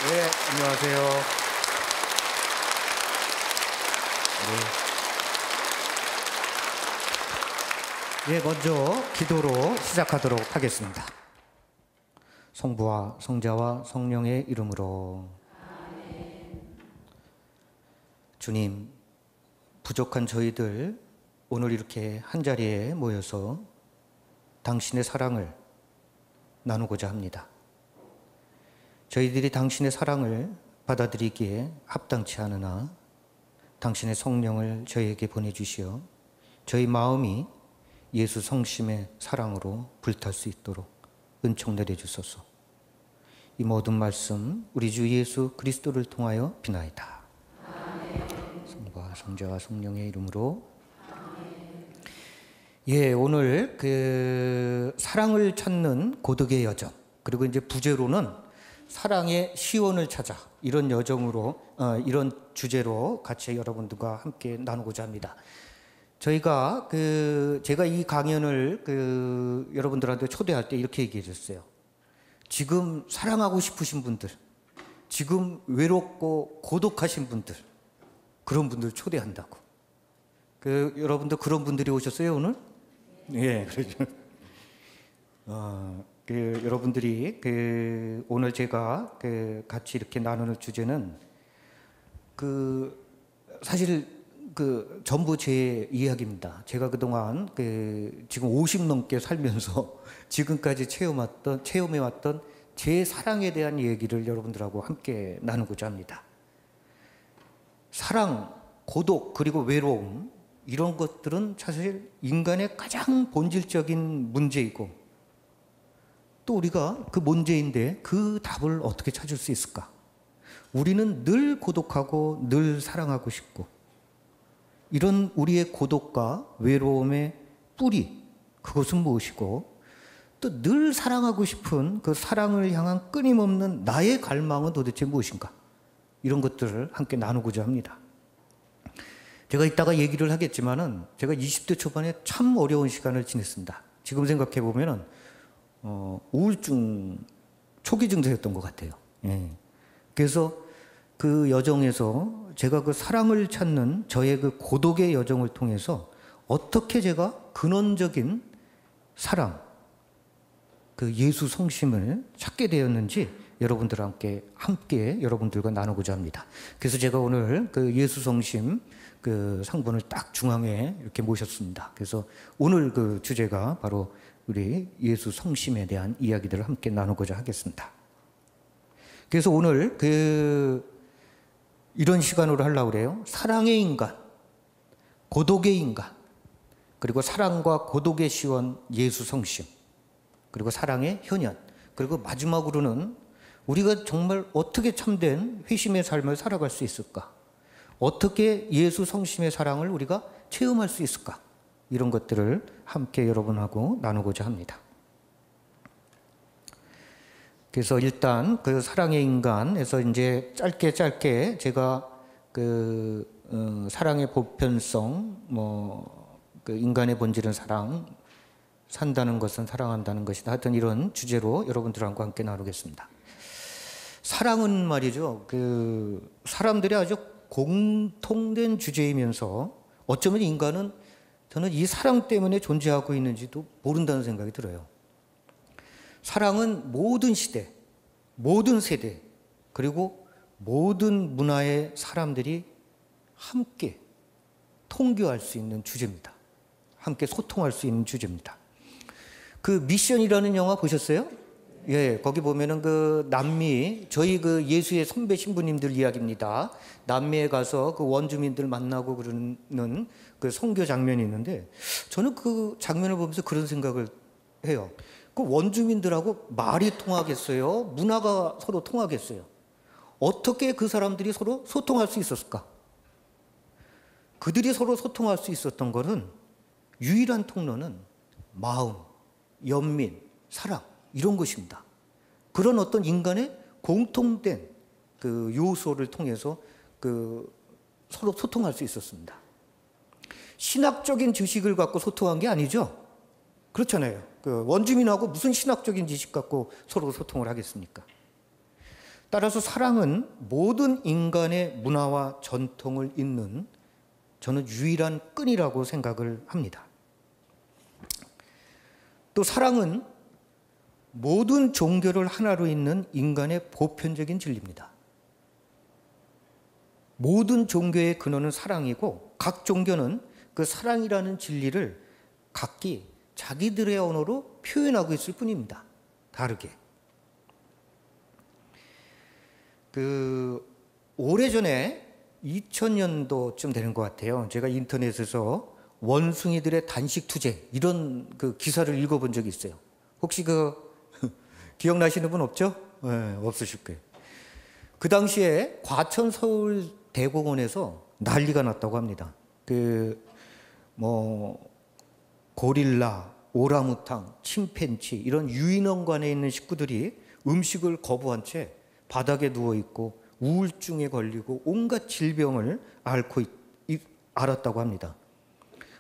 네, 안녕하세요. 네, 먼저 기도로 시작하도록 하겠습니다. 성부와 성자와 성령의 이름으로. 주님, 부족한 저희들 오늘 이렇게 한자리에 모여서 당신의 사랑을 나누고자 합니다. 저희들이 당신의 사랑을 받아들이기에 합당치 않으나 당신의 성령을 저희에게 보내주시어 저희 마음이 예수 성심의 사랑으로 불탈 수 있도록 은총 내려주소서. 이 모든 말씀 우리 주 예수 그리스도를 통하여 비나이다. 성부와 성자와 성령의 이름으로. 예, 오늘 사랑을 찾는 고독의 여정, 그리고 이제 부제로는 사랑의 시원을 찾아, 이런 여정으로 이런 주제로 같이 여러분들과 함께 나누고자 합니다. 제가 이 강연을 여러분들한테 초대할 때 이렇게 얘기해 줬어요. 지금 사랑하고 싶으신 분들, 지금 외롭고 고독하신 분들, 그런 분들 초대한다고. 여러분들 그런 분들이 오셨어요 오늘? 예, 그렇죠. 여러분들이 오늘 제가 같이 이렇게 나누는 주제는 사실 전부 제 이야기입니다. 제가 그동안 지금 50 넘게 살면서 지금까지 체험해왔던 제 사랑에 대한 얘기를 여러분들하고 함께 나누고자 합니다. 사랑, 고독, 그리고 외로움, 이런 것들은 사실 인간의 가장 본질적인 문제이고, 또 우리가 그 문제인데 그 답을 어떻게 찾을 수 있을까? 우리는 늘 고독하고 늘 사랑하고 싶고, 이런 우리의 고독과 외로움의 뿌리, 그것은 무엇이고, 또 늘 사랑하고 싶은 그 사랑을 향한 끊임없는 나의 갈망은 도대체 무엇인가? 이런 것들을 함께 나누고자 합니다. 제가 이따가 얘기를 하겠지만은 제가 20대 초반에 참 어려운 시간을 지냈습니다. 지금 생각해 보면은 우울증 초기 증세였던 것 같아요. 예. 그래서 그 여정에서 제가 그 사랑을 찾는 저의 그 고독의 여정을 통해서 어떻게 제가 근원적인 사랑, 그 예수 성심을 찾게 되었는지 여러분들과 함께 여러분들과 나누고자 합니다. 그래서 제가 오늘 그 예수 성심 상분을 딱 중앙에 이렇게 모셨습니다. 그래서 오늘 그 주제가 바로 우리 예수 성심에 대한 이야기들을 함께 나누고자 하겠습니다. 그래서 오늘 이런 시간으로 하려고 그래요. 사랑의 인간, 고독의 인간, 그리고 사랑과 고독의 시원 예수 성심, 그리고 사랑의 현현, 그리고 마지막으로는 우리가 정말 어떻게 참된 회심의 삶을 살아갈 수 있을까? 어떻게 예수 성심의 사랑을 우리가 체험할 수 있을까? 이런 것들을 함께 여러분하고 나누고자 합니다. 그래서 일단 그 사랑의 인간에서 이제 짧게 제가 사랑의 보편성, 인간의 본질은 사랑, 산다는 것은 사랑한다는 것이다. 하여튼 이런 주제로 여러분들과 함께 나누겠습니다. 사랑은 말이죠. 사람들이 아주 공통된 주제이면서 어쩌면 인간은 저는 이 사랑 때문에 존재하고 있는지도 모른다는 생각이 들어요. 사랑은 모든 시대, 모든 세대, 그리고 모든 문화의 사람들이 함께 통교할 수 있는 주제입니다. 함께 소통할 수 있는 주제입니다. 미션이라는 영화 보셨어요? 예, 거기 보면은 남미, 저희 예수의 선배 신부님들 이야기입니다. 남미에 가서 원주민들 만나고 그러는 선교 장면이 있는데, 저는 그 장면을 보면서 그런 생각을 해요. 원주민들하고 말이 통하겠어요? 문화가 서로 통하겠어요? 어떻게 그 사람들이 서로 소통할 수 있었을까? 그들이 서로 소통할 수 있었던 것은 유일한 통로는 마음, 연민, 사랑, 이런 것입니다. 그런 어떤 인간의 공통된 요소를 통해서 서로 소통할 수 있었습니다. 신학적인 지식을 갖고 소통한 게 아니죠. 그렇잖아요. 원주민하고 무슨 신학적인 지식 갖고 서로 소통을 하겠습니까? 따라서 사랑은 모든 인간의 문화와 전통을 잇는 저는 유일한 끈이라고 생각을 합니다. 또 사랑은 모든 종교를 하나로 잇는 인간의 보편적인 진리입니다. 모든 종교의 근원은 사랑이고 각 종교는 그 사랑이라는 진리를 각기 자기들의 언어로 표현하고 있을 뿐입니다. 다르게. 오래전에 2000년도쯤 되는 것 같아요. 제가 인터넷에서 원숭이들의 단식 투쟁 이런 기사를 읽어본 적이 있어요. 혹시 기억나시는 분 없죠? 네, 없으실 거예요. 그 당시에 과천 서울대공원에서 난리가 났다고 합니다. 고릴라, 오랑우탕, 침팬치 이런 유인원관에 있는 식구들이 음식을 거부한 채 바닥에 누워 있고 우울증에 걸리고 온갖 질병을 앓았다고 합니다.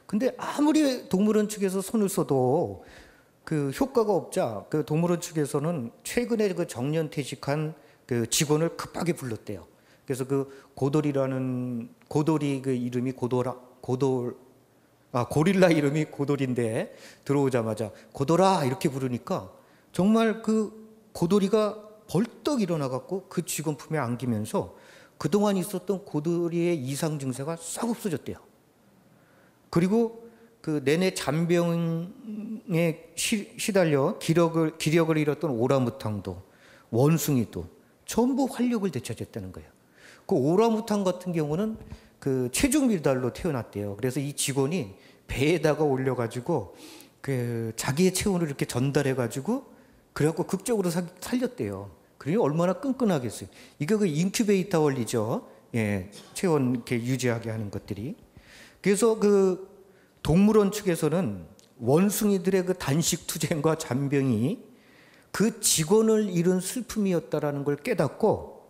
근데 아무리 동물원 측에서 손을 써도 효과가 없자 동물원 측에서는 최근에 정년퇴직한 직원을 급하게 불렀대요. 그래서 고돌이 이름이 고릴라 이름이 고돌인데 들어오자마자 고돌아 이렇게 부르니까 정말 고돌이가 벌떡 일어나갖고 그 직원 품에 안기면서 그동안 있었던 고돌이의 이상 증세가 싹 없어졌대요. 그리고 내내 잔병에 시달려 기력을 잃었던 오라무탕도 원숭이도 전부 활력을 되찾았다는 거예요. 오라무탕 같은 경우는 체중 미달로 태어났대요. 그래서 이 직원이 배에다가 올려가지고 자기의 체온을 이렇게 전달해가지고 그래갖고 극적으로 살렸대요. 그러니 얼마나 끈끈하겠어요. 이게 인큐베이터 원리죠. 예, 체온 이렇게 유지하게 하는 것들이. 그래서 동물원 측에서는 원숭이들의 단식 투쟁과 잔병이 그 직원을 잃은 슬픔이었다라는 걸 깨닫고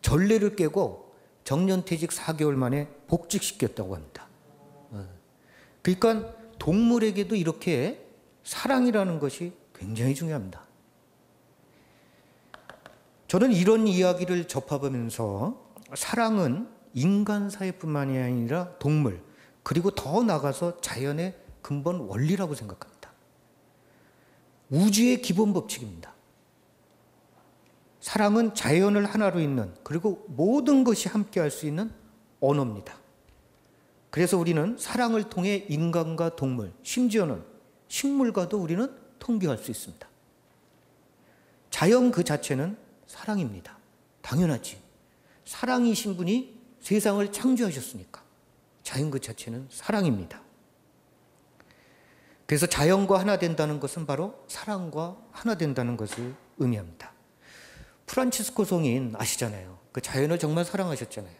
전례를 깨고 정년퇴직 4개월 만에 복직시켰다고 합니다. 그러니까 동물에게도 이렇게 사랑이라는 것이 굉장히 중요합니다. 저는 이런 이야기를 접해보면서 사랑은 인간 사회뿐만이 아니라 동물 그리고 더 나아가서 자연의 근본 원리라고 생각합니다. 우주의 기본 법칙입니다. 사랑은 자연을 하나로 잇는 그리고 모든 것이 함께할 수 있는 언어입니다. 그래서 우리는 사랑을 통해 인간과 동물, 심지어는 식물과도 우리는 통교할 수 있습니다. 자연 그 자체는 사랑입니다. 당연하지. 사랑이신 분이 세상을 창조하셨으니까 자연 그 자체는 사랑입니다. 그래서 자연과 하나 된다는 것은 바로 사랑과 하나 된다는 것을 의미합니다. 프란치스코 성인 아시잖아요. 자연을 정말 사랑하셨잖아요.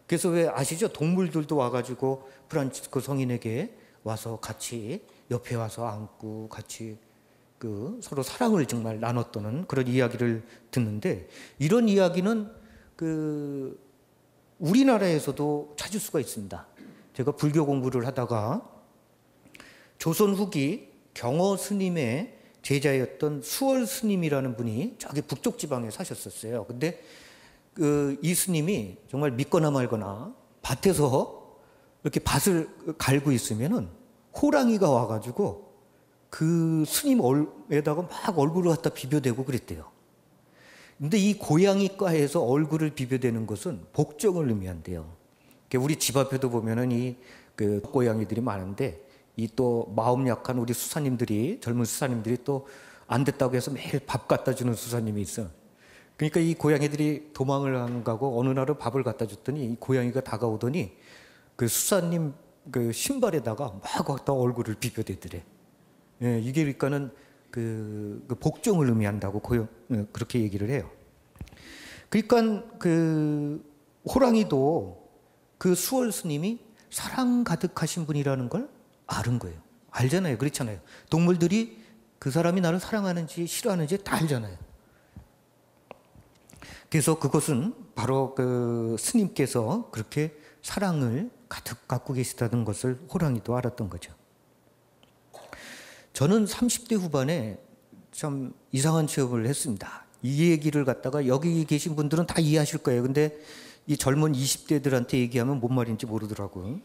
그래서 왜 아시죠? 동물들도 와가지고 프란치스코 성인에게 와서 같이 옆에 와서 앉고 같이 서로 사랑을 정말 나눴다는 그런 이야기를 듣는데 이런 이야기는 우리나라에서도 찾을 수가 있습니다. 제가 불교 공부를 하다가 조선 후기 경어 스님의 제자였던 수월 스님이라는 분이 저기 북쪽 지방에 사셨었어요. 근데 이 스님이 정말 믿거나 말거나 밭에서 이렇게 밭을 갈고 있으면은 호랑이가 와가지고 그 스님 얼에다가 막 얼굴을 갖다 비벼대고 그랬대요. 근데 이 고양이과에서 얼굴을 비벼대는 것은 복종을 의미한대요. 우리 집 앞에도 보면은 이 고양이들이 많은데 이 또 마음 약한 우리 수사님들이 젊은 수사님들이 또 안 됐다고 해서 매일 밥 갖다 주는 수사님이 있어. 그러니까 이 고양이들이 도망을 안 가고 어느 날은 밥을 갖다 줬더니 이 고양이가 다가오더니 수사님 신발에다가 막 갖다 얼굴을 비벼대더래. 예, 이게 그러니까는 복종을 의미한다고 그렇게 얘기를 해요. 그러니까 호랑이도 수월 스님이 사랑 가득하신 분이라는 걸 아는 거예요. 알잖아요. 그렇잖아요. 동물들이 그 사람이 나를 사랑하는지 싫어하는지 다 알잖아요. 그래서 그것은 바로 스님께서 그렇게 사랑을 가득 갖고 계시다는 것을 호랑이도 알았던 거죠. 저는 30대 후반에 참 이상한 체험을 했습니다. 이 얘기를 갖다가 여기 계신 분들은 다 이해하실 거예요. 근데 이 젊은 20대들한테 얘기하면 뭔 말인지 모르더라고요.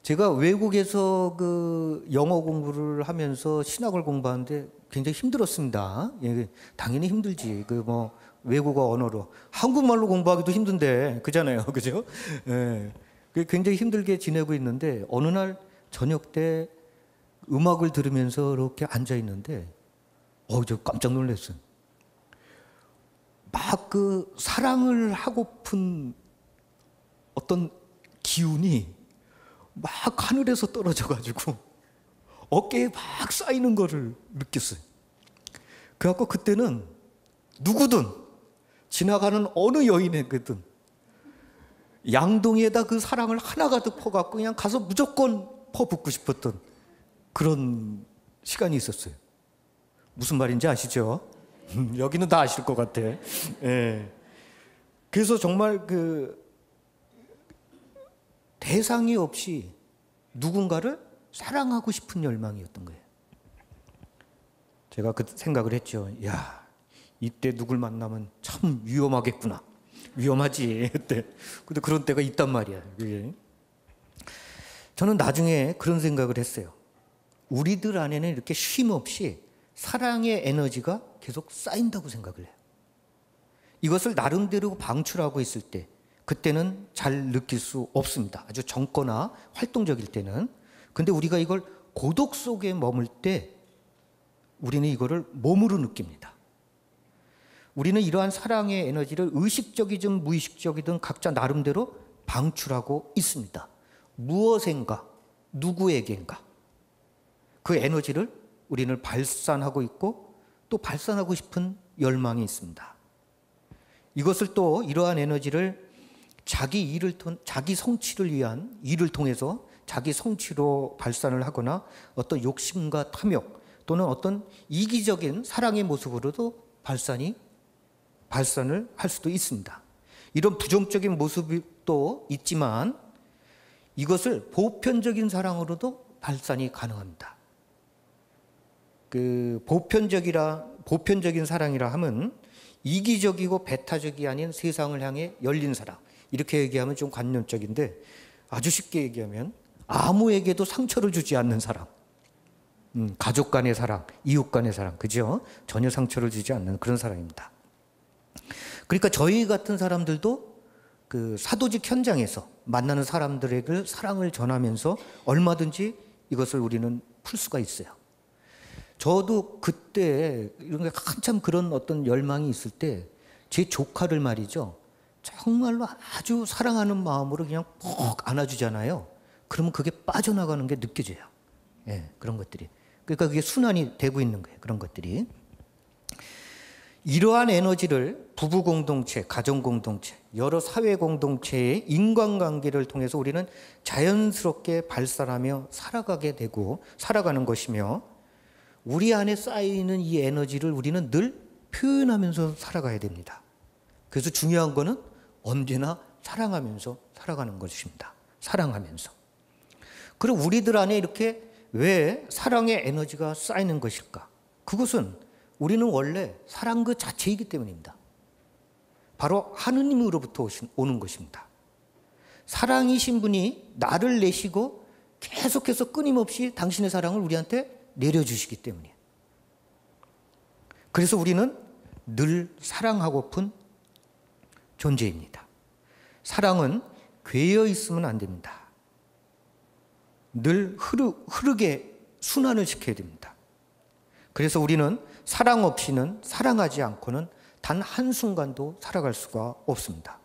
제가 외국에서 그 영어 공부를 하면서 신학을 공부하는데 굉장히 힘들었습니다. 예, 당연히 힘들지. 그 뭐 외국어 언어로 한국말로 공부하기도 힘든데 그잖아요, 그죠? 예, 굉장히 힘들게 지내고 있는데 어느 날 저녁 때 음악을 들으면서 이렇게 앉아 있는데, 저 깜짝 놀랐어요. 막 그 사랑을 하고픈 어떤 기운이 막 하늘에서 떨어져 가지고 어깨에 막 쌓이는 거를 느꼈어요. 그래갖고 그때는 누구든 지나가는 어느 여인에게든 양동이에다 그 사랑을 하나 가득 퍼갖고 그냥 가서 무조건 퍼붓고 싶었던 그런 시간이 있었어요. 무슨 말인지 아시죠? 여기는 다 아실 것 같아. 예. 그래서 정말 그 대상이 없이 누군가를 사랑하고 싶은 열망이었던 거예요. 제가 그 생각을 했죠. 야, 이때 누굴 만나면 참 위험하겠구나. 위험하지, 그때. 근데 그런 때가 있단 말이야. 그게. 저는 나중에 그런 생각을 했어요. 우리들 안에는 이렇게 쉼 없이 사랑의 에너지가 계속 쌓인다고 생각을 해요. 이것을 나름대로 방출하고 있을 때 그때는 잘 느낄 수 없습니다. 아주 젊거나 활동적일 때는. 근데 우리가 이걸 고독 속에 머물 때 우리는 이거를 몸으로 느낍니다. 우리는 이러한 사랑의 에너지를 의식적이든 무의식적이든 각자 나름대로 방출하고 있습니다. 무엇인가, 누구에겐가. 그 에너지를 우리는 발산하고 있고 또 발산하고 싶은 열망이 있습니다. 이것을 또 이러한 에너지를 자기 성취를 위한 일을 통해서 자기 성취로 발산을 하거나 어떤 욕심과 탐욕 또는 어떤 이기적인 사랑의 모습으로도 발산을 할 수도 있습니다. 이런 부정적인 모습도 있지만 이것을 보편적인 사랑으로도 발산이 가능합니다. 그 보편적인 사랑이라 하면 이기적이고 배타적이 아닌 세상을 향해 열린 사랑, 이렇게 얘기하면 좀 관념적인데 아주 쉽게 얘기하면 아무에게도 상처를 주지 않는 사랑, 가족 간의 사랑, 이웃 간의 사랑, 그죠? 전혀 상처를 주지 않는 그런 사랑입니다. 그러니까 저희 같은 사람들도 그 사도직 현장에서 만나는 사람들에게 사랑을 전하면서 얼마든지 이것을 우리는 풀 수가 있어요. 저도 그때 이런 게 한참 그런 어떤 열망이 있을 때 제 조카를 말이죠. 정말로 아주 사랑하는 마음으로 그냥 꼭 안아주잖아요. 그러면 그게 빠져나가는 게 느껴져요. 예, 그런 것들이. 그러니까 그게 순환이 되고 있는 거예요. 그런 것들이. 이러한 에너지를 부부 공동체, 가정 공동체, 여러 사회 공동체의 인간관계를 통해서 우리는 자연스럽게 발산하며 살아가게 되고 살아가는 것이며 우리 안에 쌓여있는 이 에너지를 우리는 늘 표현하면서 살아가야 됩니다. 그래서 중요한 거는 언제나 사랑하면서 살아가는 것입니다. 사랑하면서. 그리고 우리들 안에 이렇게 왜 사랑의 에너지가 쌓이는 것일까? 그것은 우리는 원래 사랑 그 자체이기 때문입니다. 바로 하느님으로부터 오는 것입니다. 사랑이신 분이 나를 내시고 계속해서 끊임없이 당신의 사랑을 우리한테 내려주시기 때문이에요. 그래서 우리는 늘 사랑하고픈 존재입니다. 사랑은 괴여 있으면 안 됩니다. 늘 흐르게 순환을 시켜야 됩니다. 그래서 우리는 사랑 없이는 사랑하지 않고는 단 한순간도 살아갈 수가 없습니다.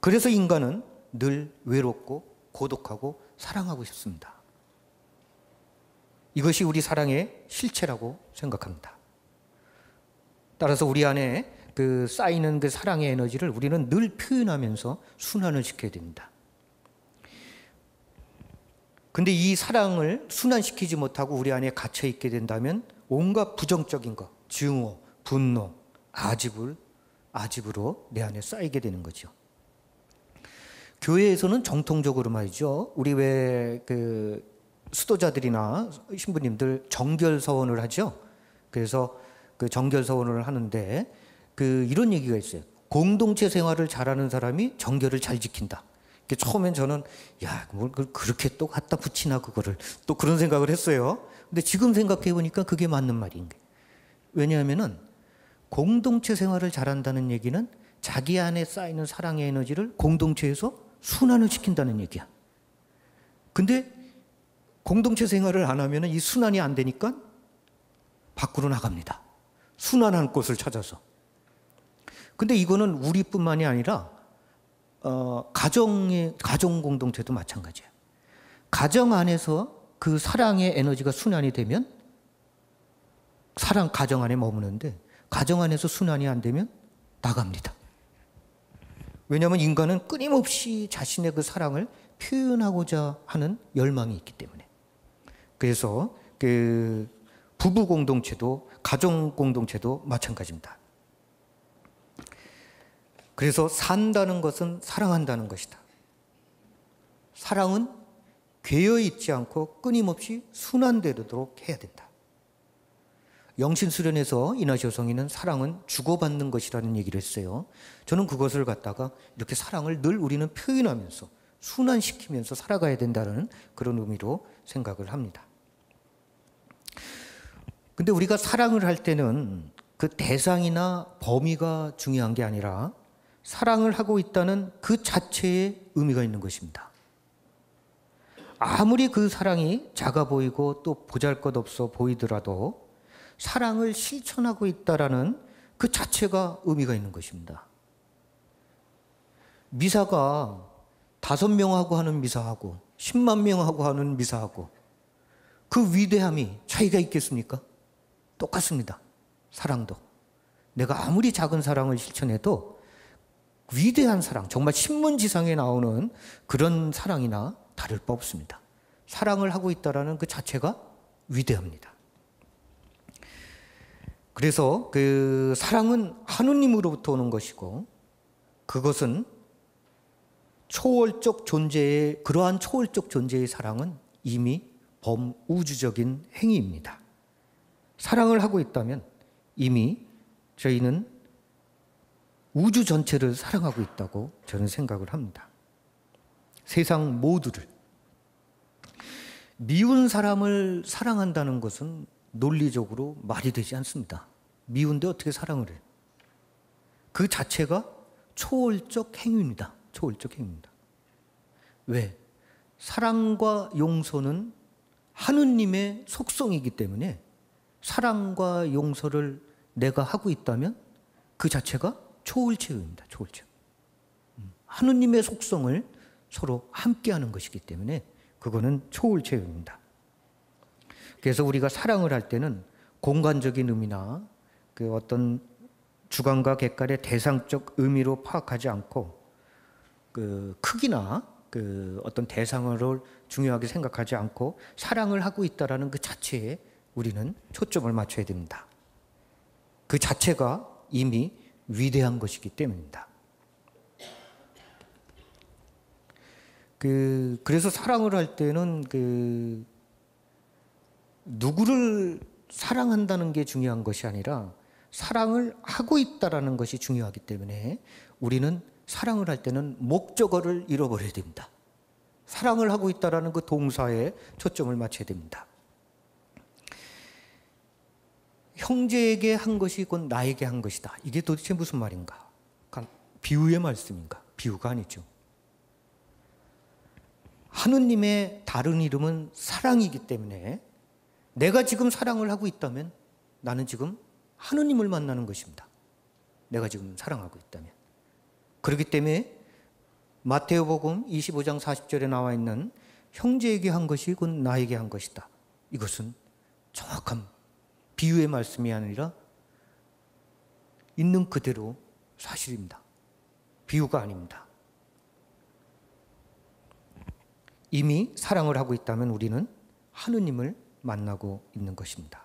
그래서 인간은 늘 외롭고 고독하고 사랑하고 싶습니다. 이것이 우리 사랑의 실체라고 생각합니다. 따라서 우리 안에 그 쌓이는 그 사랑의 에너지를 우리는 늘 표현하면서 순환을 시켜야 됩니다. 근데 이 사랑을 순환시키지 못하고 우리 안에 갇혀 있게 된다면 온갖 부정적인 것, 증오, 분노, 아집으로 내 안에 쌓이게 되는 거죠. 교회에서는 정통적으로 말이죠. 우리 왜 그 수도자들이나 신부님들 정결 서원을 하죠. 그래서 그 정결 서원을 하는데 이런 얘기가 있어요. 공동체 생활을 잘하는 사람이 정결을 잘 지킨다. 처음엔 저는 뭘 그렇게 또 갖다 붙이나 그거를 또 그런 생각을 했어요. 근데 지금 생각해 보니까 그게 맞는 말인 거예요. 왜냐하면은 공동체 생활을 잘한다는 얘기는 자기 안에 쌓이는 사랑의 에너지를 공동체에서 순환을 시킨다는 얘기야. 근데 공동체 생활을 안 하면은 이 순환이 안 되니까 밖으로 나갑니다. 순환한 곳을 찾아서. 근데 이거는 우리뿐만이 아니라 가정 공동체도 마찬가지예요. 가정 안에서 그 사랑의 에너지가 순환이 되면 가정 안에 머무는데 가정 안에서 순환이 안 되면 나갑니다. 왜냐하면 인간은 끊임없이 자신의 그 사랑을 표현하고자 하는 열망이 있기 때문에. 그래서 부부 공동체도 가정 공동체도 마찬가지입니다. 그래서 산다는 것은 사랑한다는 것이다. 사랑은 괴어 있지 않고 끊임없이 순환되도록 해야 된다. 영신수련에서 이나시오 성인은 사랑은 주고받는 것이라는 얘기를 했어요. 저는 그것을 갖다가 이렇게 사랑을 늘 우리는 표현하면서 순환시키면서 살아가야 된다는 그런 의미로 생각을 합니다. 근데 우리가 사랑을 할 때는 그 대상이나 범위가 중요한 게 아니라 사랑을 하고 있다는 그 자체에 의미가 있는 것입니다. 아무리 그 사랑이 작아 보이고 또 보잘것없어 보이더라도 사랑을 실천하고 있다라는 그 자체가 의미가 있는 것입니다. 미사가 5명하고 하는 미사하고 10만 명하고 하는 미사하고 그 위대함이 차이가 있겠습니까? 똑같습니다. 사랑도. 내가 아무리 작은 사랑을 실천해도 위대한 사랑, 정말 신문지상에 나오는 그런 사랑이나 다를 바 없습니다. 사랑을 하고 있다는 그 자체가 위대합니다. 그래서 그 사랑은 하느님으로부터 오는 것이고 그것은 그러한 초월적 존재의 사랑은 이미 범우주적인 행위입니다. 사랑을 하고 있다면 이미 저희는 우주 전체를 사랑하고 있다고 저는 생각을 합니다. 세상 모두를. 미운 사람을 사랑한다는 것은 논리적으로 말이 되지 않습니다. 미운데 어떻게 사랑을 해요? 그 자체가 초월적 행위입니다. 초월적 행위입니다. 왜? 사랑과 용서는 하느님의 속성이기 때문에 사랑과 용서를 내가 하고 있다면 그 자체가 초월체입니다. 초월체. 하느님의 속성을 서로 함께하는 것이기 때문에 그거는 초월체입니다. 그래서 우리가 사랑을 할 때는 공간적인 의미나 그 어떤 주관과 객관의 대상적 의미로 파악하지 않고 그 크기나 그 어떤 대상을 중요하게 생각하지 않고 사랑을 하고 있다라는 그 자체에 우리는 초점을 맞춰야 됩니다. 그 자체가 이미 위대한 것이기 때문입니다. 그래서 사랑을 할 때는 누구를 사랑한다는 게 중요한 것이 아니라 사랑을 하고 있다라는 것이 중요하기 때문에 우리는 사랑을 할 때는 목적어를 잃어버려야 됩니다. 사랑을 하고 있다라는 그 동사에 초점을 맞춰야 됩니다. 형제에게 한 것이 곧 나에게 한 것이다. 이게 도대체 무슨 말인가? 비유의 말씀인가? 비유가 아니죠. 하느님의 다른 이름은 사랑이기 때문에 내가 지금 사랑을 하고 있다면 나는 지금 하느님을 만나는 것입니다. 내가 지금 사랑하고 있다면. 그렇기 때문에 마태오복음 25장 40절에 나와 있는 형제에게 한 것이 곧 나에게 한 것이다. 이것은 정확한 비유의 말씀이 아니라 있는 그대로 사실입니다. 비유가 아닙니다. 이미 사랑을 하고 있다면 우리는 하느님을 만나고 있는 것입니다.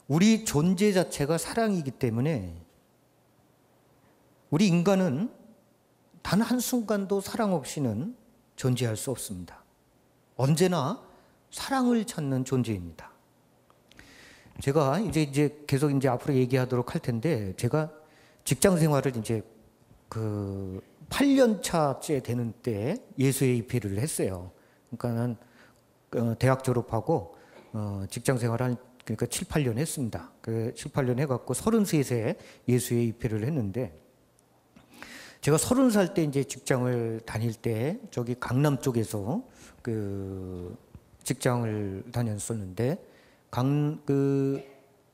우리 존재 자체가 사랑이기 때문에 우리 인간은 단 한순간도 사랑 없이는 존재할 수 없습니다. 언제나 사랑을 찾는 존재입니다. 제가 이제 계속 이제 앞으로 얘기하도록 할 텐데, 제가 직장 생활을 이제 그 8년 차째 되는 때 예수에 입회를 했어요. 그러니까 난 대학 졸업하고 직장 생활을 그러니까 7, 8년 했습니다. 그 7, 8년 해갖고 33세 예수에 입회를 했는데, 제가 30살 때 이제 직장을 다닐 때 저기 강남 쪽에서 그 직장을 다녔었는데,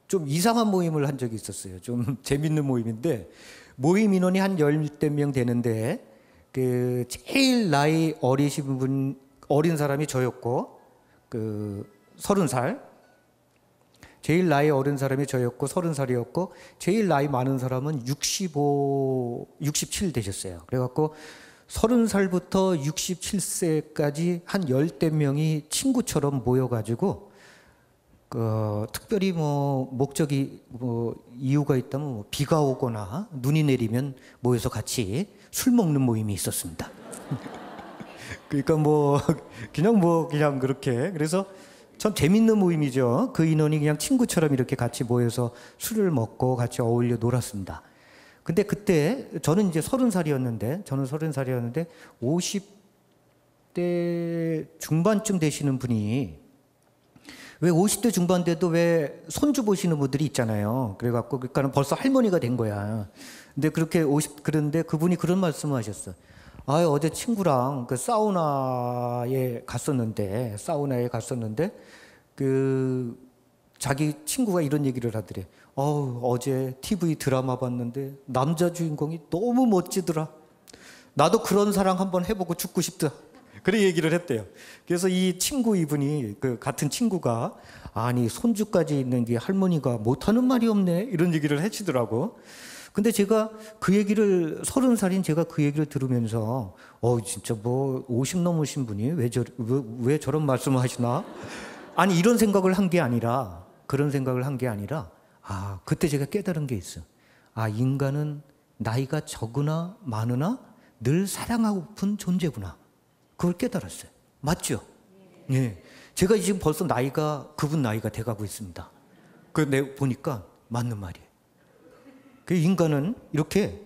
좀 이상한 모임을 한 적이 있었어요. 좀 재밌는 모임인데, 모임 인원이 한 10대 명 되는데, 그 제일 나이 어린 사람이 저였고, 30살. 제일 나이 어린 사람이 저였고 30살이었고, 제일 나이 많은 사람은 67 되셨어요. 그래갖고 30살부터 67세까지 한 10대 명이 친구처럼 모여가지고, 특별히 목적이 이유가 있다면 비가 오거나 눈이 내리면 모여서 같이 술 먹는 모임이 있었습니다. 그러니까 그냥 그렇게. 그래서 참 재밌는 모임이죠. 그 인원이 그냥 친구처럼 이렇게 같이 모여서 술을 먹고 같이 어울려 놀았습니다. 근데 그때 저는 이제 30살이었는데 50대 중반쯤 되시는 분이, 왜 50대 중반 돼도 왜 손주 보시는 분들이 있잖아요. 그러니까는 벌써 할머니가 된 거야. 근데 그런데 그분이 그런 말씀을 하셨어. 어제 친구랑 그 사우나에 갔었는데 자기 친구가 이런 얘기를 하더래. 어제 TV 드라마 봤는데 남자 주인공이 너무 멋지더라. 나도 그런 사랑 한번 해보고 죽고 싶다. 그런 얘기를 했대요. 그래서 이분이 같은 친구가, 아니 손주까지 있는 게 할머니가 못하는 말이 없네, 이런 얘기를 하시더라고. 근데 제가 그 얘기를 30살인 제가 그 얘기를 들으면서 진짜 50 넘으신 분이 왜 저런 말씀을 하시나? 아니 이런 생각을 한 게 아니라, 그때 제가 깨달은 게 있어. 인간은 나이가 적으나 많으나 늘 사랑하고픈 존재구나. 그걸 깨달았어요. 맞죠? 예. 제가 지금 벌써 그분 나이가 돼가고 있습니다. 보니까 맞는 말이에요. 인간은 이렇게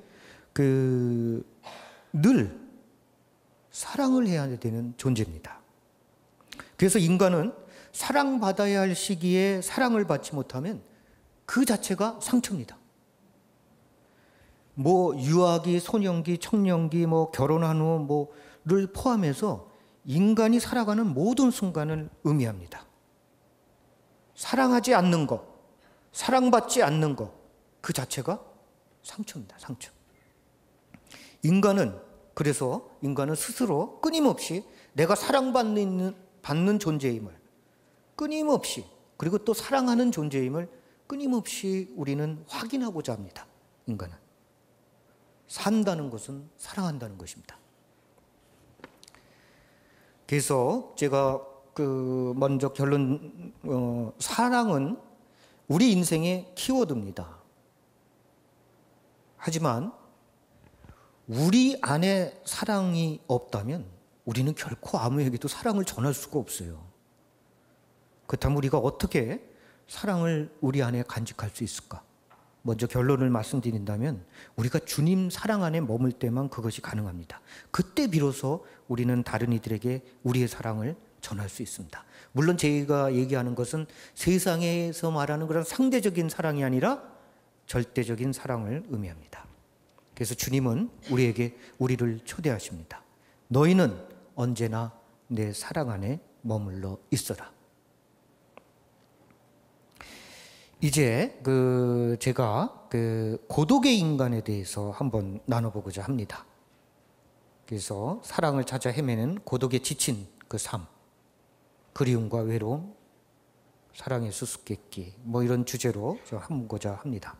늘 사랑을 해야 되는 존재입니다. 그래서 인간은 사랑받아야 할 시기에 사랑을 받지 못하면 그 자체가 상처입니다. 유아기, 소년기, 청년기, 결혼한 후를 포함해서 인간이 살아가는 모든 순간을 의미합니다. 사랑하지 않는 것, 사랑받지 않는 것, 그 자체가 상처입니다. 상처. 그래서 인간은 스스로 끊임없이 내가 받는 존재임을 끊임없이, 그리고 또 사랑하는 존재임을 끊임없이 우리는 확인하고자 합니다. 인간은. 산다는 것은 사랑한다는 것입니다. 그래서 제가 먼저 사랑은 우리 인생의 키워드입니다. 하지만 우리 안에 사랑이 없다면 우리는 결코 아무에게도 사랑을 전할 수가 없어요. 그렇다면 우리가 어떻게 사랑을 우리 안에 간직할 수 있을까? 먼저 결론을 말씀드린다면, 우리가 주님 사랑 안에 머물 때만 그것이 가능합니다. 그때 비로소 우리는 다른 이들에게 우리의 사랑을 전할 수 있습니다. 물론 제가 얘기하는 것은 세상에서 말하는 그런 상대적인 사랑이 아니라 절대적인 사랑을 의미합니다. 그래서 주님은 우리를 초대하십니다. 너희는 언제나 내 사랑 안에 머물러 있어라. 이제 제가 고독의 인간에 대해서 한번 나눠보고자 합니다. 그래서 사랑을 찾아 헤매는 고독에 지친 그 삶, 그리움과 외로움, 사랑의 수수께끼, 이런 주제로 해보고자 합니다.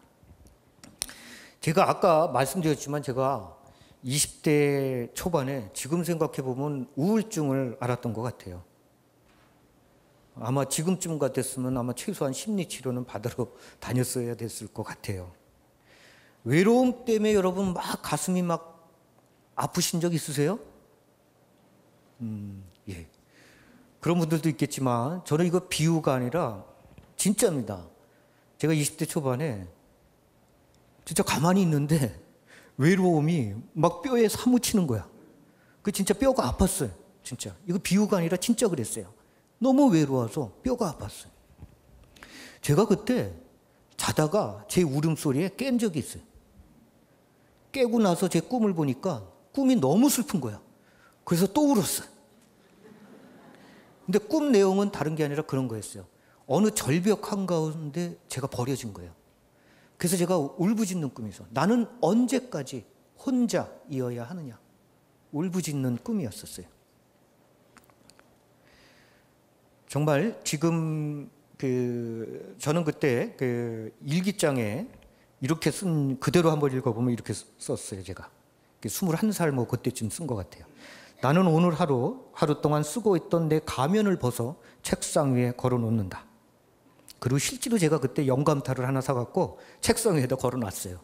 제가 아까 말씀드렸지만 제가 20대 초반에 지금 생각해보면 우울증을 앓았던 것 같아요. 아마 지금쯤 같았으면 아마 최소한 심리치료는 받으러 다녔어야 됐을 것 같아요. 외로움 때문에 여러분 가슴이 아프신 적 있으세요? 예. 그런 분들도 있겠지만 저는 이거 비유가 아니라 진짜입니다. 제가 20대 초반에 진짜 가만히 있는데 외로움이 막 뼈에 사무치는 거야. 그 진짜 뼈가 아팠어요. 진짜. 이거 비유가 아니라 진짜 그랬어요. 너무 외로워서 뼈가 아팠어요. 제가 그때 자다가 제 울음소리에 깬 적이 있어요. 깨고 나서 제 꿈을 보니까 꿈이 너무 슬픈 거야. 그래서 또 울었어요. 근데 꿈 내용은 다른 게 아니라 그런 거였어요. 어느 절벽 한가운데 제가 버려진 거예요. 그래서 제가 울부짖는 꿈이었어요. 나는 언제까지 혼자이어야 하느냐. 울부짖는 꿈이었었어요. 정말 지금 저는 그때 일기장에 이렇게 쓴 그대로 한번 읽어보면 이렇게 썼어요. 제가 21살 뭐 그때쯤 쓴 것 같아요. 나는 오늘 하루 동안 쓰고 있던 내 가면을 벗어 책상 위에 걸어놓는다. 그리고 실제로 제가 그때 영감타를 하나 사갖고 책상 위에다 걸어놨어요.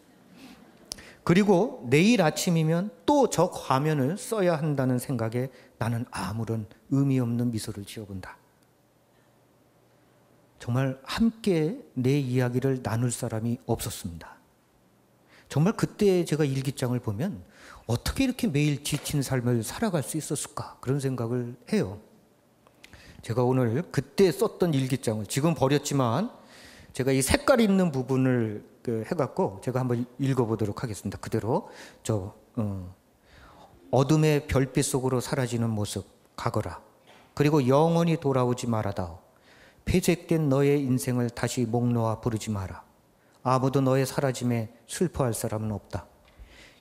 그리고 내일 아침이면 또 저 가면을 써야 한다는 생각에 나는 아무런 의미 없는 미소를 지어본다. 정말 함께 내 이야기를 나눌 사람이 없었습니다. 정말 그때 제가 일기장을 보면 어떻게 이렇게 매일 지친 삶을 살아갈 수 있었을까 그런 생각을 해요. 제가 오늘 그때 썼던 일기장을 지금 버렸지만 제가 이 색깔 있는 부분을 해갖고 제가 한번 읽어보도록 하겠습니다. 그대로 어둠의 별빛 속으로 사라지는 모습 가거라. 그리고 영원히 돌아오지 말아다오. 폐색된 너의 인생을 다시 목 놓아 부르지 마라. 아무도 너의 사라짐에 슬퍼할 사람은 없다.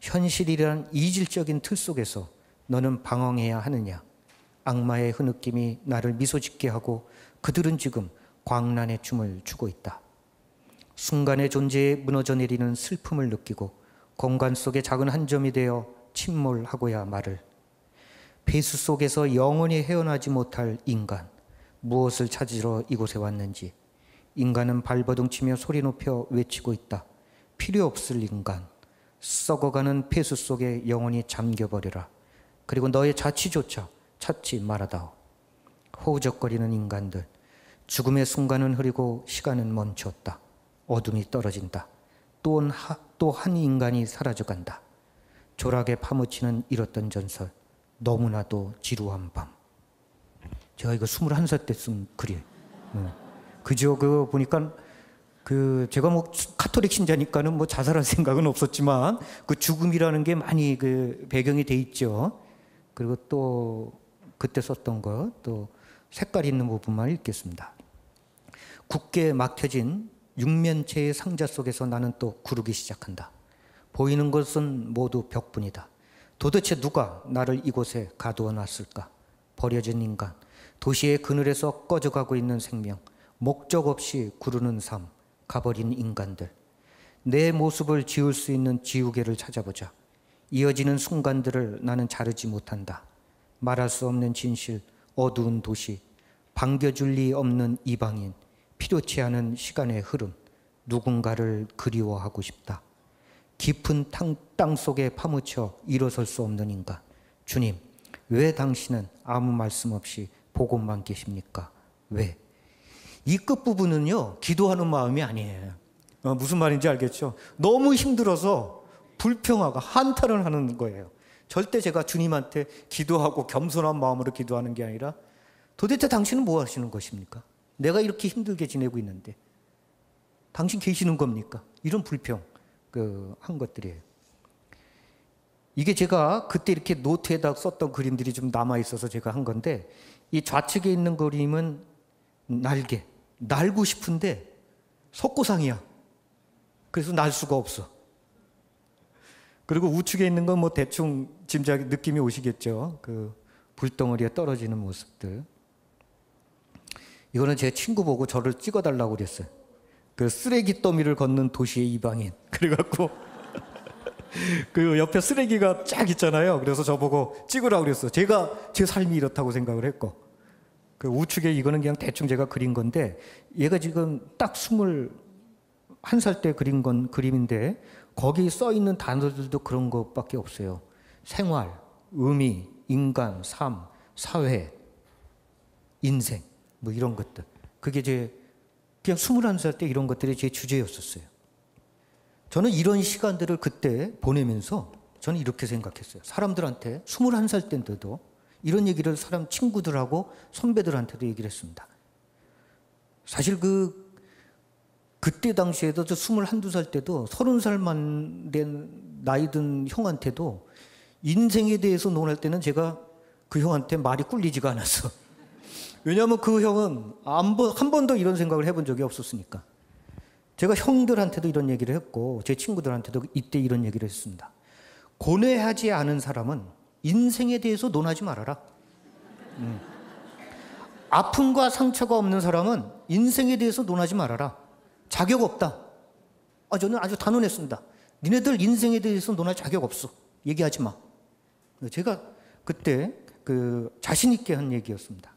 현실이란 이질적인 틀 속에서 너는 방황해야 하느냐. 악마의 흐느낌이 나를 미소 짓게 하고 그들은 지금 광란의 춤을 추고 있다. 순간의 존재에 무너져 내리는 슬픔을 느끼고 공간 속의 작은 한 점이 되어 침몰하고야 말을. 폐수 속에서 영원히 헤어나지 못할 인간. 무엇을 찾으러 이곳에 왔는지. 인간은 발버둥치며 소리 높여 외치고 있다. 필요 없을 인간. 썩어가는 폐수 속에 영원히 잠겨버려라. 그리고 너의 자취조차 찾지 말아다오. 허우적거리는 인간들. 죽음의 순간은 흐리고 시간은 멈췄다. 어둠이 떨어진다. 또 한 인간이 사라져간다. 조락에 파묻히는 잃었던 전설. 너무나도 지루한 밤. 제가 이거 21살 때 쓴 글이에요. 그저 보니까 제가 뭐 카톨릭 신자니까는 뭐 자살할 생각은 없었지만 그 죽음이라는 게 많이 배경이 돼 있죠. 그리고 또 그때 썼던 거 또 색깔 있는 부분만 읽겠습니다. 굳게 막혀진 육면체의 상자 속에서 나는 또 구르기 시작한다. 보이는 것은 모두 벽뿐이다. 도대체 누가 나를 이곳에 가두어 놨을까? 버려진 인간, 도시의 그늘에서 꺼져가고 있는 생명, 목적 없이 구르는 삶, 가버린 인간들. 내 모습을 지울 수 있는 지우개를 찾아보자. 이어지는 순간들을 나는 자르지 못한다. 말할 수 없는 진실, 어두운 도시, 반겨줄 리 없는 이방인, 필요치 않은 시간의 흐름, 누군가를 그리워하고 싶다. 깊은 땅 속에 파묻혀 일어설 수 없는 인간. 주님, 왜 당신은 아무 말씀 없이 보고만 계십니까? 왜? 이 끝부분은요, 기도하는 마음이 아니에요. 무슨 말인지 알겠죠? 너무 힘들어서 불평하고 한탄을 하는 거예요. 절대 제가 주님한테 기도하고 겸손한 마음으로 기도하는 게 아니라 도대체 당신은 뭐 하시는 것입니까? 내가 이렇게 힘들게 지내고 있는데 당신 계시는 겁니까? 이런 불평 한 것들이에요. 이게 제가 그때 이렇게 노트에다 썼던 그림들이 좀 남아있어서 제가 한 건데 이 좌측에 있는 그림은 날개. 날고 싶은데 석고상이야. 그래서 날 수가 없어. 그리고 우측에 있는 건 뭐 대충 짐작 느낌이 오시겠죠. 불덩어리에 떨어지는 모습들. 이거는 제 친구 보고 저를 찍어달라고 그랬어요. 쓰레기 더미를 걷는 도시의 이방인. 그래갖고 옆에 쓰레기가 쫙 있잖아요. 그래서 저보고 찍으라고 그랬어요. 제가 제 삶이 이렇다고 생각을 했고. 우측에 이거는 그냥 대충 제가 그린 건데 얘가 지금 딱 21살 때 그린 건 그림인데 거기 써 있는 단어들도 그런 것밖에 없어요. 생활, 의미, 인간, 삶, 사회, 인생 뭐 이런 것들. 그게 제 그냥 21살 때 이런 것들이 제 주제였었어요. 저는 이런 시간들을 그때 보내면서 저는 이렇게 생각했어요. 사람들한테 21살 때인데도 이런 얘기를 사람 친구들하고 선배들한테도 얘기를 했습니다. 사실 그때 당시에도 저 21~22살 때도 30살만 된 나이 든 형한테도 인생에 대해서 논할 때는 제가 그 형한테 말이 꿀리지가 않았어. 왜냐하면 그 형은 한 번도 이런 생각을 해본 적이 없었으니까. 제가 형들한테도 이런 얘기를 했고 제 친구들한테도 이때 이런 얘기를 했습니다. 고뇌하지 않은 사람은 인생에 대해서 논하지 말아라. 아픔과 상처가 없는 사람은 인생에 대해서 논하지 말아라. 자격 없다. 저는 아주 단언했습니다. 니네들 인생에 대해서 논할 자격 없어. 얘기하지 마. 제가 그때 자신 있게 한 얘기였습니다.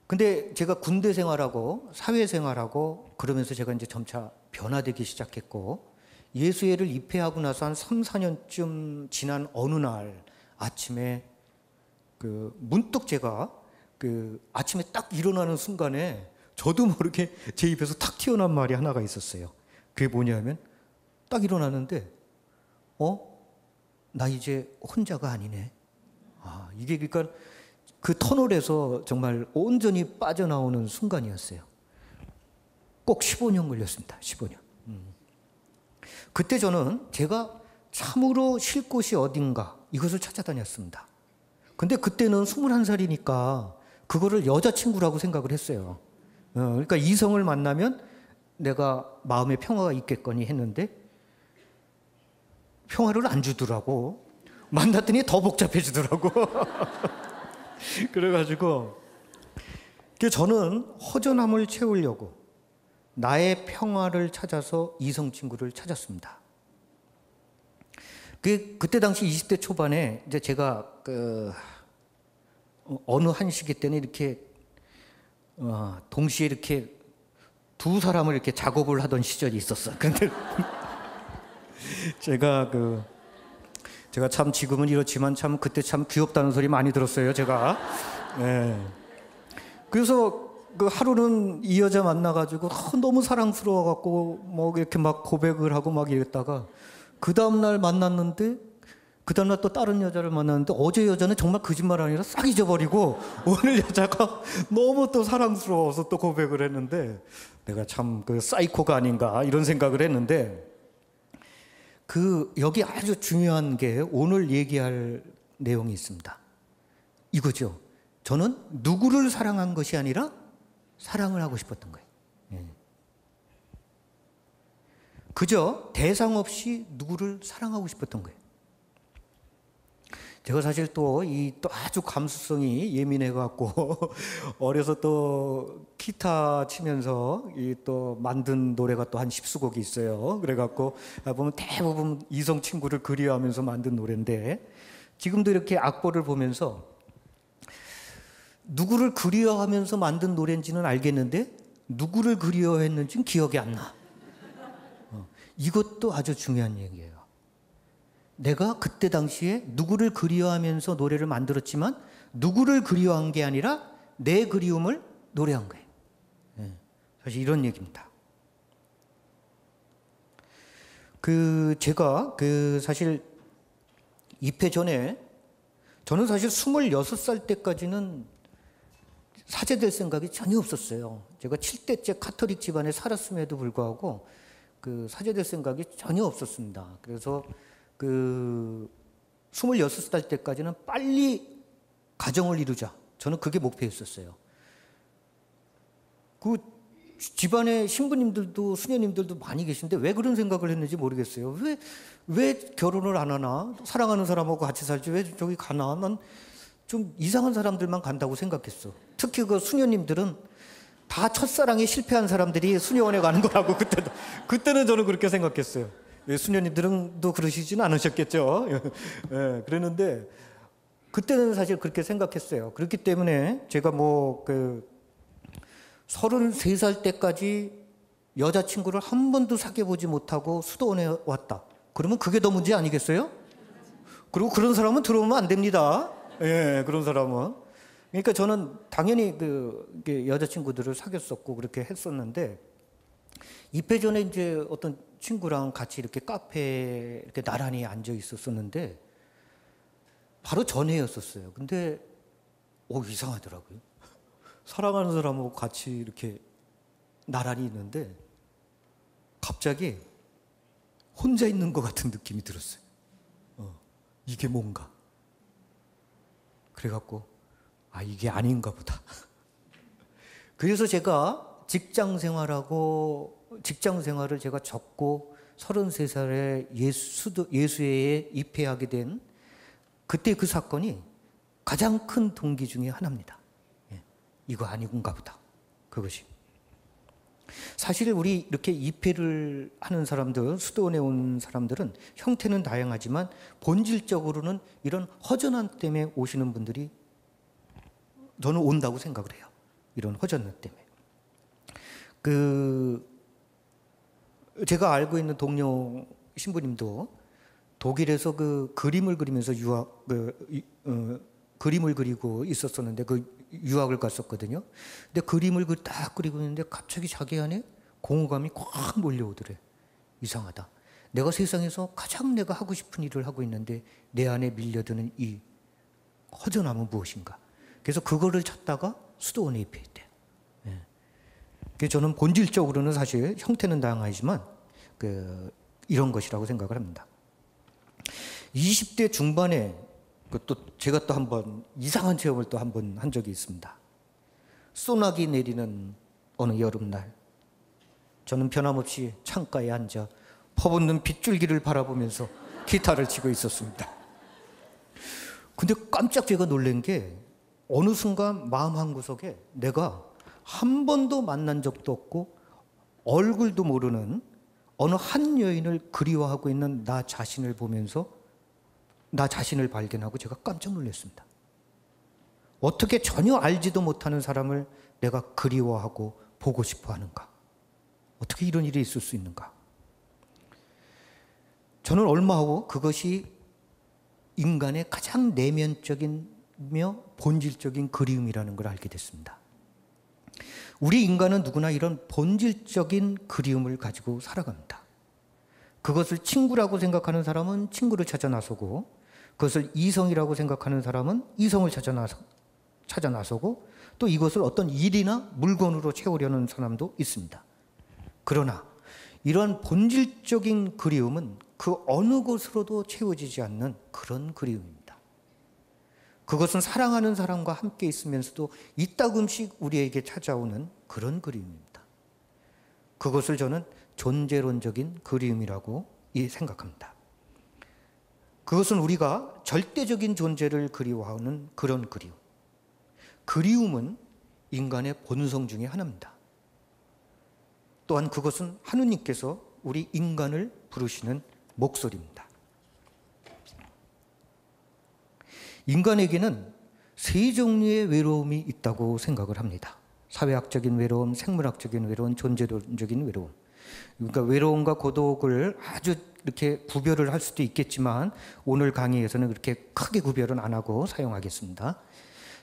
근데 제가 군대 생활하고 사회 생활하고 그러면서 제가 이제 점차 변화되기 시작했고 예수회를 입회하고 나서 한 3~4년쯤 지난 어느 날 아침에 문득 제가 아침에 딱 일어나는 순간에 저도 모르게 제 입에서 탁 튀어나온 말이 하나가 있었어요. 그게 뭐냐면 딱 일어났는데 나 이제 혼자가 아니네. 이게 그러니까 그 터널에서 정말 온전히 빠져나오는 순간이었어요. 꼭 15년 걸렸습니다. 15년. 그때 저는 제가 참으로 쉴 곳이 어딘가 이것을 찾아다녔습니다. 근데 그때는 21살이니까 그거를 여자친구라고 생각을 했어요. 그러니까 이성을 만나면 내가 마음의 평화가 있겠거니 했는데 평화를 안 주더라고. 만났더니 더 복잡해지더라고. 그래가지고 저는 허전함을 채우려고 나의 평화를 찾아서 이성 친구를 찾았습니다. 그때 당시 20대 초반에 이제 제가 어느 한 시기 때는 이렇게 동시에 이렇게 두 사람을 이렇게 작업을 하던 시절이 있었어요. 근데 제가 참 지금은 이렇지만 참 그때 참 귀엽다는 소리 많이 들었어요, 제가. 네. 그래서 하루는 이 여자 만나가지고 너무 사랑스러워갖고 뭐 이렇게 막 고백을 하고 막 이랬다가 그 다음날 만났는데 그 다음날 또 다른 여자를 만났는데 어제 여자는 정말 거짓말 아니라 싹 잊어버리고 오늘 여자가 너무 또 사랑스러워서 또 고백을 했는데 내가 참 사이코가 아닌가 이런 생각을 했는데 여기 아주 중요한 게 오늘 얘기할 내용이 있습니다. 이거죠. 저는 누구를 사랑한 것이 아니라 사랑을 하고 싶었던 거예요. 그저 대상 없이 누구를 사랑하고 싶었던 거예요. 제가 사실 또 아주 감수성이 예민해갖고 어려서 또 기타 치면서 또 만든 노래가 또 한 10수곡이 있어요. 그래갖고 보면 대부분 이성 친구를 그리워하면서 만든 노래인데 지금도 이렇게 악보를 보면서 누구를 그리워하면서 만든 노래인지는 알겠는데 누구를 그리워했는지는 기억이 안 나. 이것도 아주 중요한 얘기예요. 내가 그때 당시에 누구를 그리워하면서 노래를 만들었지만 누구를 그리워한 게 아니라 내 그리움을 노래한 거예요. 사실 이런 얘기입니다. 제가 사실 입회 전에 저는 사실 26살 때까지는 사제될 생각이 전혀 없었어요. 제가 7대째 카톨릭 집안에 살았음에도 불구하고 사제될 생각이 전혀 없었습니다. 그래서 26살 때까지는 빨리 가정을 이루자. 저는 그게 목표였었어요. 집안에 신부님들도 수녀님들도 많이 계신데 왜 그런 생각을 했는지 모르겠어요. 왜 결혼을 안 하나? 사랑하는 사람하고 같이 살지 왜 저기 가나? 난 좀 이상한 사람들만 간다고 생각했어. 특히 수녀님들은 다 첫사랑에 실패한 사람들이 수녀원에 가는 거라고 그때는 저는 그렇게 생각했어요. 수녀님들은 또 그러시지는 않으셨겠죠. 그랬는데 그때는 사실 그렇게 생각했어요. 그렇기 때문에 제가 33살 때까지 여자친구를 한 번도 사귀어보지 못하고 수도원에 왔다. 그러면 그게 더 문제 아니겠어요? 그리고 그런 사람은 들어오면 안 됩니다. 그런 사람은. 그러니까 저는 당연히 이게 여자친구들을 사귀었었고 그렇게 했었는데, 입회 전에 이제 어떤 친구랑 같이 이렇게 카페에 이렇게 나란히 앉아 있었었는데, 바로 전해였었어요. 근데, 이상하더라고요. 사랑하는 사람하고 같이 이렇게 나란히 있는데, 갑자기 혼자 있는 것 같은 느낌이 들었어요. 이게 뭔가. 그래갖고, 이게 아닌가 보다. 그래서 제가 직장 생활을 제가 접고 33살에 예수회에 입회하게 된 그때 그 사건이 가장 큰 동기 중에 하나입니다. 이거 아닌가 보다. 그것이. 사실 우리 이렇게 입회를 하는 사람들, 수도원에 온 사람들은 형태는 다양하지만 본질적으로는 이런 허전함 때문에 오시는 분들이 저는 온다고 생각을 해요. 이런 허전함 때문에. 제가 알고 있는 동료 신부님도 독일에서 그림을 그리면서 그림을 그리고 있었었는데 유학을 갔었거든요. 근데 그림을 딱 그리고 있는데 갑자기 자기 안에 공허감이 꽉 몰려오더래. 이상하다. 내가 세상에서 가장 내가 하고 싶은 일을 하고 있는데 내 안에 밀려드는 이 허전함은 무엇인가. 그래서 그거를 찾다가 수도원에 입회했대요. 그래서 저는 본질적으로는 사실 형태는 다양하지만 이런 것이라고 생각을 합니다. 20대 중반에 제가 또 한번 이상한 체험을 또 한번 한 적이 있습니다. 소나기 내리는 어느 여름날, 저는 변함없이 창가에 앉아 퍼붓는 빗줄기를 바라보면서 기타를 치고 있었습니다. 근데 깜짝 제가 놀란 게 어느 순간 마음 한구석에 내가 한 번도 만난 적도 없고 얼굴도 모르는 어느 한 여인을 그리워하고 있는 나 자신을 보면서 나 자신을 발견하고 제가 깜짝 놀랐습니다. 어떻게 전혀 알지도 못하는 사람을 내가 그리워하고 보고 싶어 하는가? 어떻게 이런 일이 있을 수 있는가? 저는 얼마 후 그것이 인간의 가장 내면적이며 본질적인 그리움이라는 걸 알게 됐습니다. 우리 인간은 누구나 이런 본질적인 그리움을 가지고 살아갑니다. 그것을 친구라고 생각하는 사람은 친구를 찾아 나서고, 그것을 이성이라고 생각하는 사람은 이성을 찾아 나서고, 또 이것을 어떤 일이나 물건으로 채우려는 사람도 있습니다. 그러나 이러한 본질적인 그리움은 그 어느 것으로도 채워지지 않는 그런 그리움입니다. 그것은 사랑하는 사람과 함께 있으면서도 이따금씩 우리에게 찾아오는 그런 그리움입니다. 그것을 저는 존재론적인 그리움이라고 생각합니다. 그것은 우리가 절대적인 존재를 그리워하는 그런 그리움. 그리움은 인간의 본성 중에 하나입니다. 또한 그것은 하느님께서 우리 인간을 부르시는 목소리입니다. 인간에게는 세 종류의 외로움이 있다고 생각을 합니다. 사회학적인 외로움, 생물학적인 외로움, 존재론적인 외로움. 그러니까 외로움과 고독을 아주 이렇게 구별을 할 수도 있겠지만 오늘 강의에서는 그렇게 크게 구별은 안 하고 사용하겠습니다.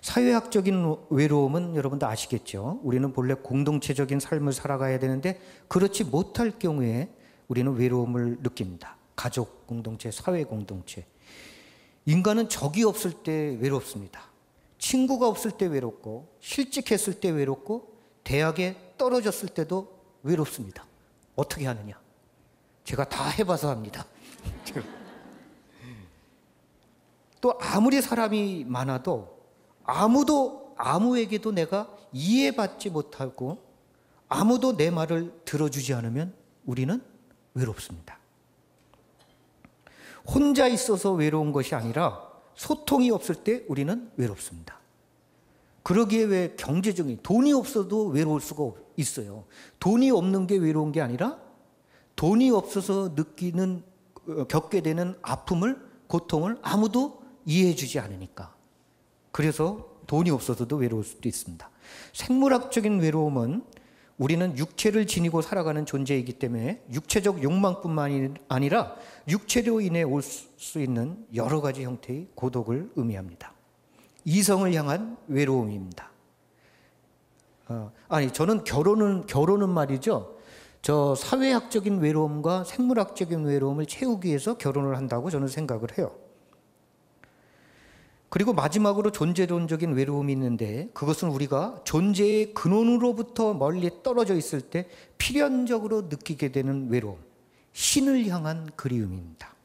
사회학적인 외로움은 여러분도 아시겠죠? 우리는 본래 공동체적인 삶을 살아가야 되는데 그렇지 못할 경우에 우리는 외로움을 느낍니다. 가족 공동체, 사회 공동체. 인간은 적이 없을 때 외롭습니다. 친구가 없을 때 외롭고, 실직했을 때 외롭고, 대학에 떨어졌을 때도 외롭습니다. 어떻게 하느냐? 제가 다 해봐서 합니다. 또 아무리 사람이 많아도 아무에게도 내가 이해받지 못하고 아무도 내 말을 들어주지 않으면 우리는 외롭습니다. 혼자 있어서 외로운 것이 아니라 소통이 없을 때 우리는 외롭습니다. 그러기에 왜 경제적인 돈이 없어도 외로울 수가 있어요. 돈이 없는 게 외로운 게 아니라 돈이 없어서 겪게 되는 아픔을, 고통을 아무도 이해해 주지 않으니까. 그래서 돈이 없어서도 외로울 수도 있습니다. 생물학적인 외로움은 우리는 육체를 지니고 살아가는 존재이기 때문에 육체적 욕망뿐만 아니라 육체로 인해 올 수 있는 여러 가지 형태의 고독을 의미합니다. 이성을 향한 외로움입니다. 아니, 저는 결혼은 말이죠. 저 사회학적인 외로움과 생물학적인 외로움을 채우기 위해서 결혼을 한다고 저는 생각을 해요. 그리고 마지막으로 존재론적인 외로움이 있는데, 그것은 우리가 존재의 근원으로부터 멀리 떨어져 있을 때 필연적으로 느끼게 되는 외로움, 신을 향한 그리움입니다.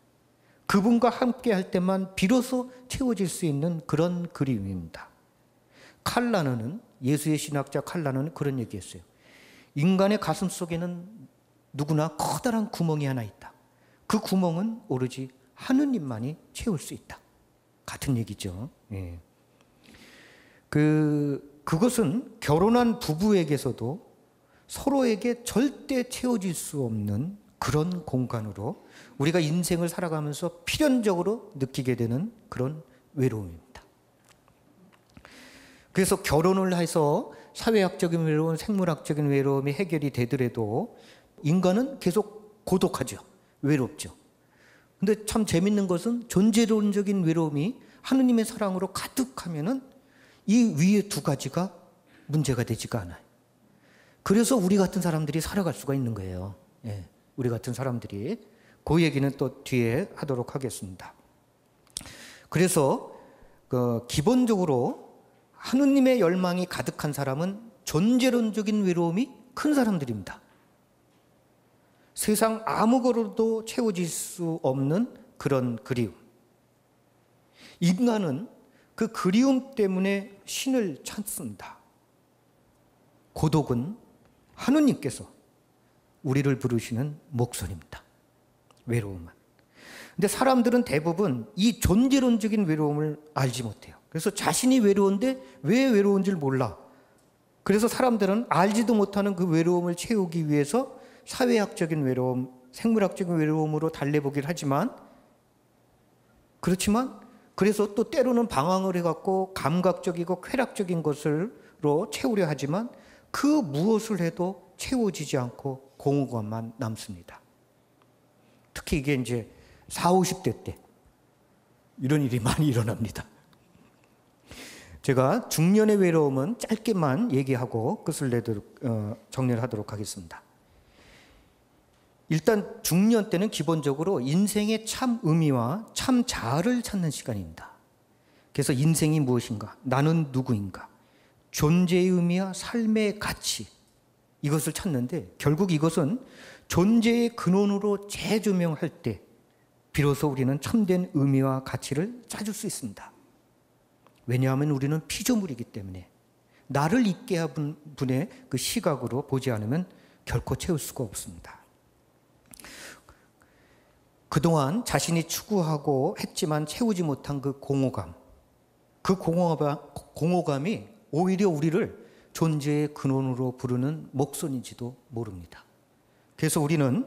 그분과 함께 할 때만 비로소 채워질 수 있는 그런 그리움입니다. 칼라너는, 예수의 신학자 칼라너는 그런 얘기했어요. 인간의 가슴 속에는 누구나 커다란 구멍이 하나 있다. 그 구멍은 오로지 하느님만이 채울 수 있다. 같은 얘기죠. 예. 그것은 결혼한 부부에게서도 서로에게 절대 채워질 수 없는 그런 공간으로 우리가 인생을 살아가면서 필연적으로 느끼게 되는 그런 외로움입니다. 그래서 결혼을 해서 사회학적인 외로움, 생물학적인 외로움이 해결이 되더라도 인간은 계속 고독하죠. 외롭죠. 근데 참 재밌는 것은 존재론적인 외로움이 하느님의 사랑으로 가득하면은 이 위에 두 가지가 문제가 되지가 않아요. 그래서 우리 같은 사람들이 살아갈 수가 있는 거예요. 예, 우리 같은 사람들이. 그 얘기는 또 뒤에 하도록 하겠습니다. 그래서 기본적으로 하느님의 열망이 가득한 사람은 존재론적인 외로움이 큰 사람들입니다. 세상 아무 거로도 채워질 수 없는 그런 그리움. 인간은 그 그리움 때문에 신을 찾습니다. 고독은 하느님께서 우리를 부르시는 목소리입니다. 외로움은. 근데 사람들은 대부분 이 존재론적인 외로움을 알지 못해요. 그래서 자신이 외로운데 왜 외로운지를 몰라. 그래서 사람들은 알지도 못하는 그 외로움을 채우기 위해서 사회학적인 외로움, 생물학적인 외로움으로 달래보긴 하지만, 그렇지만 그래서 또 때로는 방황을 해갖고 감각적이고 쾌락적인 것으로 채우려 하지만 그 무엇을 해도 채워지지 않고 공허감만 남습니다. 특히 이게 이제 40, 50대 때 이런 일이 많이 일어납니다. 제가 중년의 외로움은 짧게만 얘기하고 끝을 내도록 정리를 하도록 하겠습니다. 일단 중년 때는 기본적으로 인생의 참 의미와 참 자아를 찾는 시간입니다. 그래서 인생이 무엇인가? 나는 누구인가? 존재의 의미와 삶의 가치, 이것을 찾는데 결국 이것은 존재의 근원으로 재조명할 때 비로소 우리는 참된 의미와 가치를 찾을 수 있습니다. 왜냐하면 우리는 피조물이기 때문에 나를 있게 한 분의 그 시각으로 보지 않으면 결코 채울 수가 없습니다. 그동안 자신이 추구하고 했지만 채우지 못한 그 공허감, 그 공허감이 오히려 우리를 존재의 근원으로 부르는 목소리인지도 모릅니다. 그래서 우리는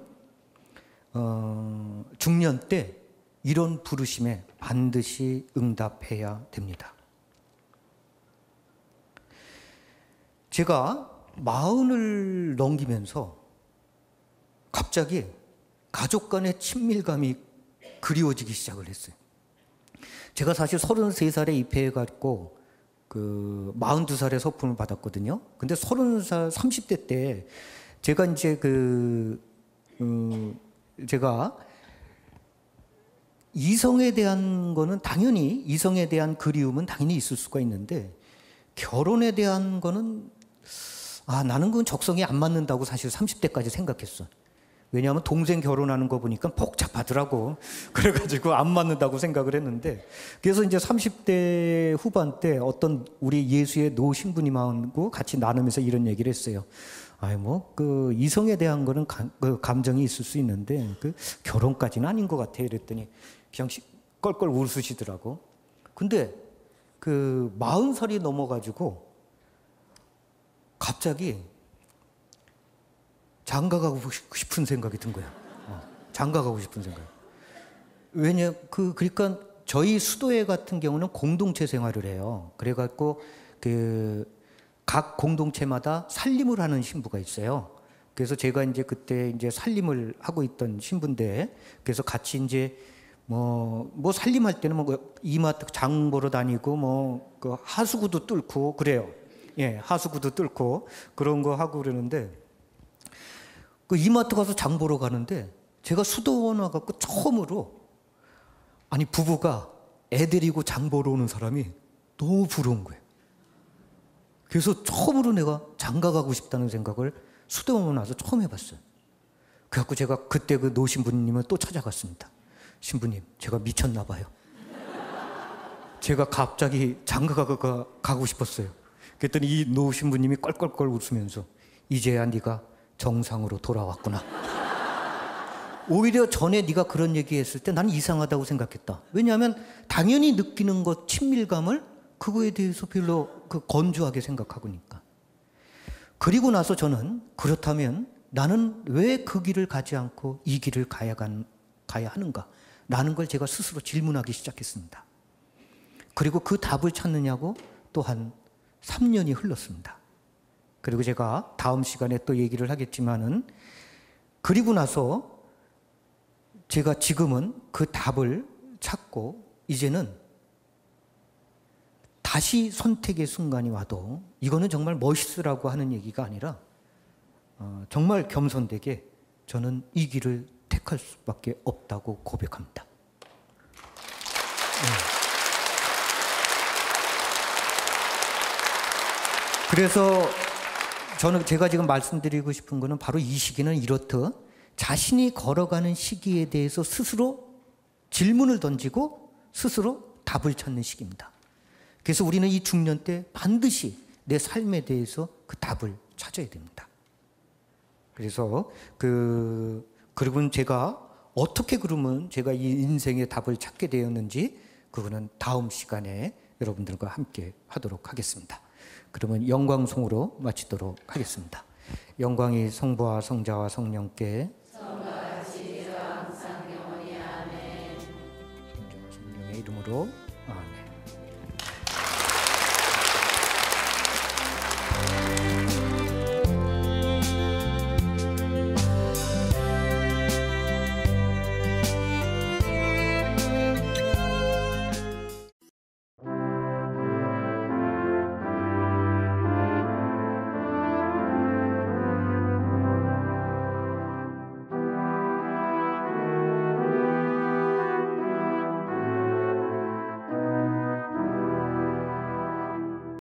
중년 때 이런 부르심에 반드시 응답해야 됩니다. 제가 40을 넘기면서 갑자기 가족 간의 친밀감이 그리워지기 시작을 했어요. 제가 사실 33살에 입회해갖고 42살에 서품을 받았거든요. 근데 30살, 30대 때 제가 이제 제가 이성에 대한 거는 당연히, 이성에 대한 그리움은 당연히 있을 수가 있는데 결혼에 대한 거는 나는 그건 적성이 안 맞는다고 사실 30대까지 생각했어. 왜냐하면 동생 결혼하는 거 보니까 복잡하더라고. 그래가지고 안 맞는다고 생각을 했는데, 그래서 이제 30대 후반 때 어떤 우리 예수의 노 신부님하고 같이 나누면서 이런 얘기를 했어요. 이성에 대한 거는 감정이 있을 수 있는데 결혼까지는 아닌 것 같아. 이랬더니 그냥 껄껄 웃으시더라고. 근데 40살이 넘어가지고 갑자기 장가가고 싶은 생각이 든 거야. 장가가고 싶은 생각. 그러니까 저희 수도회 같은 경우는 공동체 생활을 해요. 그래갖고 각 공동체마다 살림을 하는 신부가 있어요. 그래서 제가 이제 그때 이제 살림을 하고 있던 신부인데, 그래서 같이 이제 뭐 살림할 때는 뭐 이마트 장 보러 다니고 뭐 그 하수구도 뚫고 그래요. 예, 하수구도 뚫고 그런 거 하고 그러는데 그 이마트 가서 장 보러 가는데 제가 수도원 와갖고 처음으로 아니 부부가 애 데리고 장 보러 오는 사람이 너무 부러운 거예요. 그래서 처음으로 내가 장가 가고 싶다는 생각을 수도원 와서 처음 해봤어요. 그래갖고 제가 그때 그 노 신부님을 또 찾아갔습니다. 신부님, 제가 미쳤나 봐요. 제가 갑자기 장가가 가고 싶었어요. 그랬더니 이 노 신부님이 껄껄껄 웃으면서 이제야 네가 정상으로 돌아왔구나. 오히려 전에 네가 그런 얘기했을 때 나는 이상하다고 생각했다. 왜냐하면 당연히 느끼는 것 친밀감을 그거에 대해서 별로 건조하게 생각하고니까. 그리고 나서 저는 그렇다면 나는 왜 그 길을 가지 않고 이 길을 가야 하는가? 라는 걸 제가 스스로 질문하기 시작했습니다. 그리고 그 답을 찾느냐고 또 한 3년이 흘렀습니다. 그리고 제가 다음 시간에 또 얘기를 하겠지만은 그리고 나서 제가 지금은 그 답을 찾고 이제는 다시 선택의 순간이 와도 이거는 정말 멋있으라고 하는 얘기가 아니라 정말 겸손되게 저는 이 길을 택할 수밖에 없다고 고백합니다. 그래서 제가 지금 말씀드리고 싶은 거는 바로 이 시기는 이렇듯 자신이 걸어가는 시기에 대해서 스스로 질문을 던지고 스스로 답을 찾는 시기입니다. 그래서 우리는 이 중년 때 반드시 내 삶에 대해서 그 답을 찾아야 됩니다. 그래서 그리고 제가 어떻게 그러면 제가 이 인생의 답을 찾게 되었는지 그거는 다음 시간에 여러분들과 함께 하도록 하겠습니다. 그러면 영광송으로 마치도록 하겠습니다. 영광이 성부와 성자와 성령께